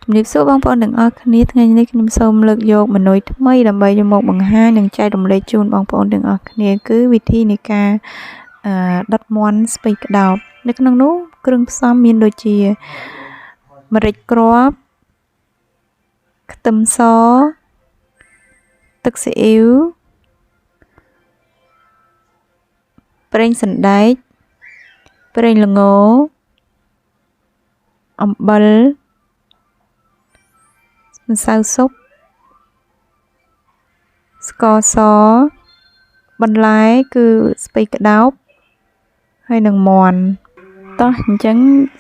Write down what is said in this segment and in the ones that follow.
ជំរាបសួរបងប្អូនទាំងអស់គ្នាថ្ងៃនេះខ្ញុំសូមលើកយកម៉ឺនុយថ្មីដើម្បីយកមកបង្ហាញនិងចែករំលែកជូនបងប្អូនទាំងអស់គ្នាគឺវិធីនៃការដុតមាន់ស្ពៃក្តោបនៅក្នុងនោះគ្រឿងផ្សំមានដូចជាម្រេចគ្រាប់ខ្ទឹមសទឹកស៊ីអ៊ីវប្រេងសណ្ដែកប្រេងល្ងអំបិលម្សៅស៊ុបស្ករសបន្លែគឺស្ពៃក្តោបហើយនិងមាន់តោះអញ្ចឹង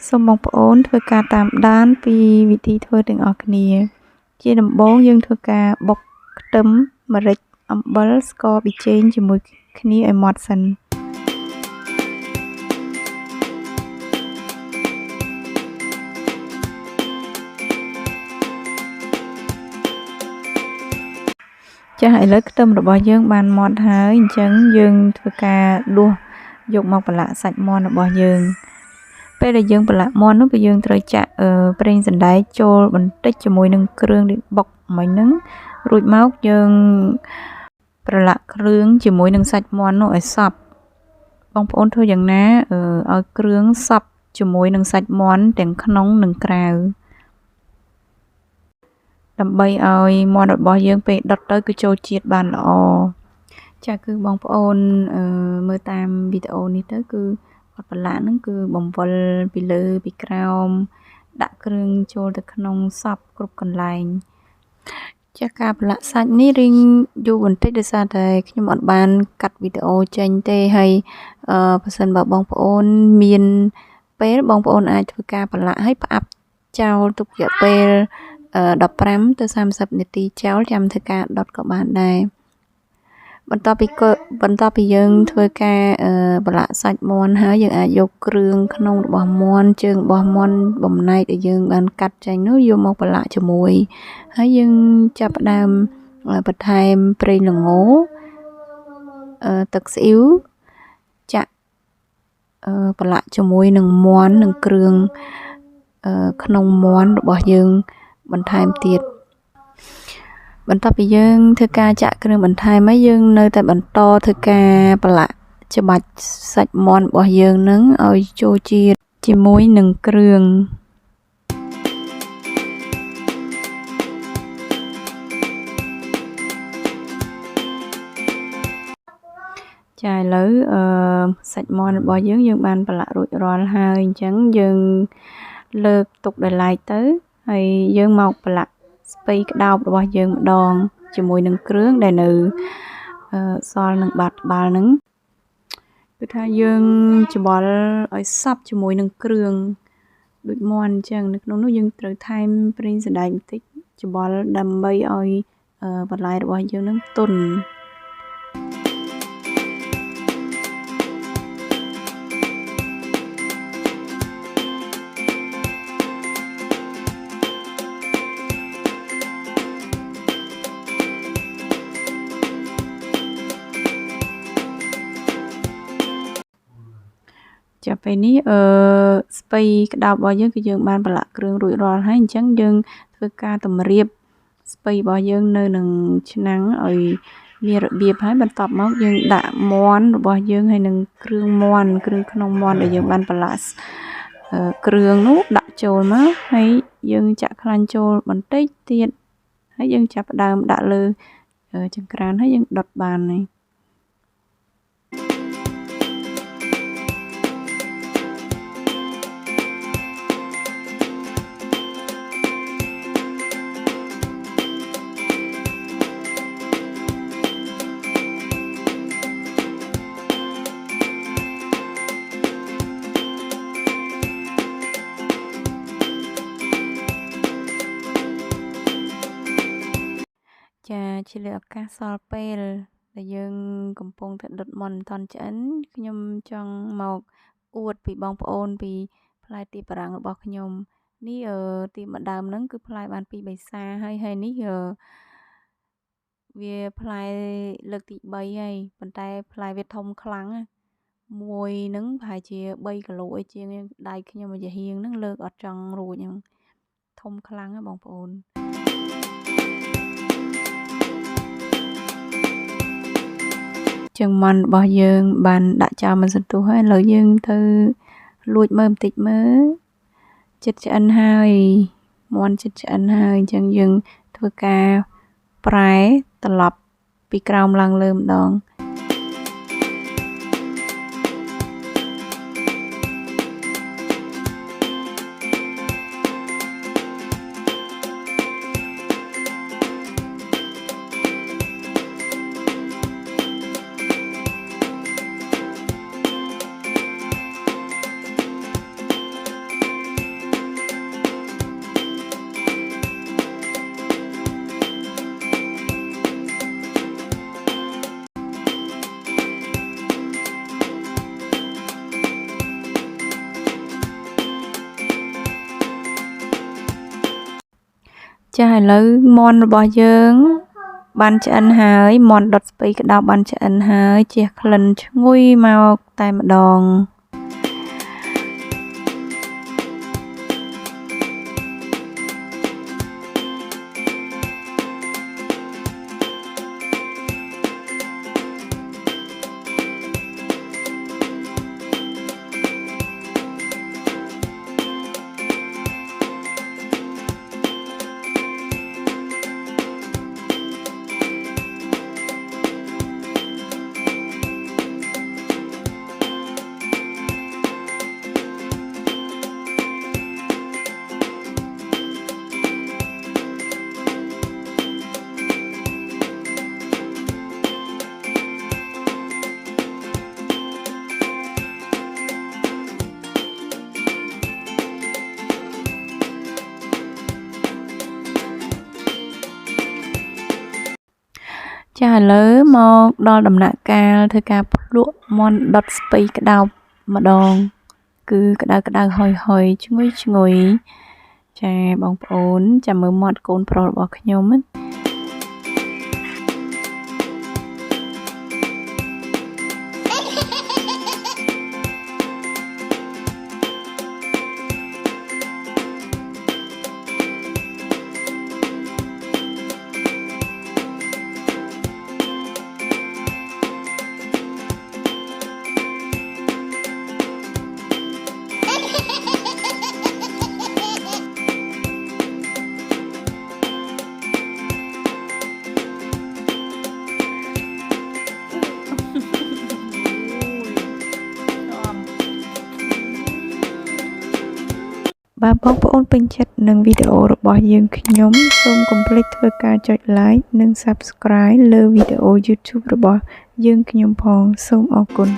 សូមបងប្អូនធ្វើការតាមដានពីវិធីធ្វើទាំងអស់គ្នាជាដំបូងយើងធ្វើការបុកខ្ទឹមម្រេចអំបិលស្ករប៊ីចេងជាមួយគ្នាឲ្យម៉ដ្ឋសិនចាឥឡូវខ្ទឹមរបស់យើងបានម៉ដ្ឋហើយអញ្ចឹងយើងធ្វើការដួសយកមកប្រឡាក់សាច់មាន់របស់យើងពេលដែលយើងប្រឡាក់មាន់នោះគឺយើងត្រូវចាក់ប្រេងសណ្ដែកចូលបន្តិចជាមួយនឹងគ្រឿងដែលបុកមិញហ្នឹងរួចមកយើងប្រឡាក់គ្រឿងជាមួយនឹងសាច់មាន់នោះឲ្យសព្វបងប្អូនធ្វើយ៉ាងណាឲ្យគ្រឿងសព្វជាមួយនឹងសាច់មាន់ទាំងក្នុងនិងក្រៅដើម្បីឲ្យមាន់របស់យើងពេលដុតទៅគឺចូលជាតិបានល្អចាគឺបងប្អូនមើលតាមវីដេអូនេះទៅគឺគាត់ប្រឡាក់ហ្នឹងគឺបំវិលពីលើពីក្រោមដាក់គ្រឿងចូលទៅក្នុងសពគ្រប់កន្លែងចាការប្រឡាក់សាច់នេះរៀងយូរបន្តិចដោយសារតែខ្ញុំអត់បានកាត់វីដេអូចេញទេហើយបើសិនបើបងប្អូនមានពេលបងប្អូនអាចធ្វើការប្រឡាក់ហើយផ្អាប់ចោលទុករយៈពេល15ទៅ30នាទីចោលចាំធ្វើការដុតក៏បានដែរបន្ទាប់ពីយើងធ្វើការប្រឡាក់សាច់មាន់ហើយយើងអាចយកគ្រឿងក្នុងរបស់មាន់ជើងរបស់មាន់បំណែកដែលយើងបានកាត់ចេញនោះយកមកប្រឡាក់ជាមួយហើយយើងចាប់ផ្ដើមបន្ថែមប្រេងល្ងទឹកស៊ីអ៊ីវចាក់ប្រឡាក់ជាមួយនឹងមាន់និងគ្រឿងក្នុងមាន់របស់យើងបន្ថែមទៀតបន្ទាប់ពីយើងធ្វើការចាក់គ្រឿងបន្ថែមហើយយើងនៅតែបន្តធ្វើការប្រឡាក់ច្បាច់សាច់មាន់របស់យើងនឹងឲ្យចូលជាតិជាមួយនឹងគ្រឿងចាឥឡូវសាច់មាន់របស់យើងបានប្រឡាក់រួចរាល់ហើយអញ្ចឹងយើងលើកទុកដោយឡែកទៅហើយយើងមកប្រឡាក់ស្ពៃក្តោបរបស់យើងម្ដងជាមួយនឹងគ្រឿងដែលនៅសល់នឹងបាតក្បាលហ្នឹងគឺថាយើងច្បល់ឲ្យសព្វជាមួយនឹងគ្រឿងដូចមាន់អញ្ចឹងនៅក្នុងនោះយើងត្រូវថែមប្រេងសណ្ដែកបន្តិចច្បល់ដើម្បីឲ្យបន្លែរបស់យើងនឹងទន់ចាប់ពេលនេះស្ពៃក្តោបរបស់យើងគឺយើងបានប្រឡាក់គ្រឿងរួចរាល់ហើយអញ្ចឹងយើងធ្វើការតម្រៀបស្ពៃរបស់យើងនៅនឹងឆ្នាំងឲ្យមានរបៀបហើយបន្ទាប់មកយើងដាក់មាន់របស់យើងហើយនឹងគ្រឿងមាន់គ្រឿងក្នុងមាន់ដែលយើងបានប្រឡាក់គ្រឿងនោះដាក់ចូលមកហើយយើងចាក់ខ្លាញ់ចូលបន្តិចទៀតហើយយើងចាប់ផ្ដើមដាក់លើចង្ក្រានហើយយើងដុតបានហើយចាជាលើឱកាសសល់ពេលដែលយើងកំពុងតែដុតមាន់មិនទាន់ឆ្អិនខ្ញុំចង់មកអួតពីបងប្អូនពីផ្លែទៀបបារាំងរបស់ខ្ញុំនេះទៀបមួយដើមហ្នឹងគឺផ្លែបាន2 3សាហើយនេះវាផ្លែលើកទី3ហើយប៉ុន្តែផ្លែវាធំខ្លាំងមួយហ្នឹងប្រហែលជា3 គីឡូអីជាងដៃខ្ញុំមួយចំហៀងហ្នឹងលើកអត់ចង់រួចហ្នឹង ធំខ្លាំងណាបងប្អូនចឹងមាន់របស់យើងបានដាក់ចោលមិនសន្ទុះហើយឥឡូវយើងទៅលួចមើលបន្តិចមើលចិត្តឆ្អិនហើយមាន់ចិត្តឆ្អិនហើយអញ្ចឹងយើងធ្វើការប្រែត្រឡប់ពីក្រោមឡើងលើម្ដងចាឥឡូវមាន់របស់យើងបានឆ្អិនហើយមាន់ដុតស្ពៃក្តោបបានឆ្អិនហើយជះក្លិនឈ្ងុយមកតែម្ដងចាឥឡូវមកដល់ដំណាក់កាលធ្វើការភ្លក់មាន់ដុតស្ពៃក្តោបម្ដងគឺក្តៅហុយឈ្ងុយចាបងប្អូនចាំមើលមាត់កូនប្រុសរបស់ខ្ញុំណាបាទបងប្អូនពេញចិត្តនឹងវីដេអូរបស់យើងខ្ញុំសូមកុំភ្លេចធ្វើការចុច like និង subscribe លើវីដេអូ YouTube របស់យើងខ្ញុំផងសូមអរគុណ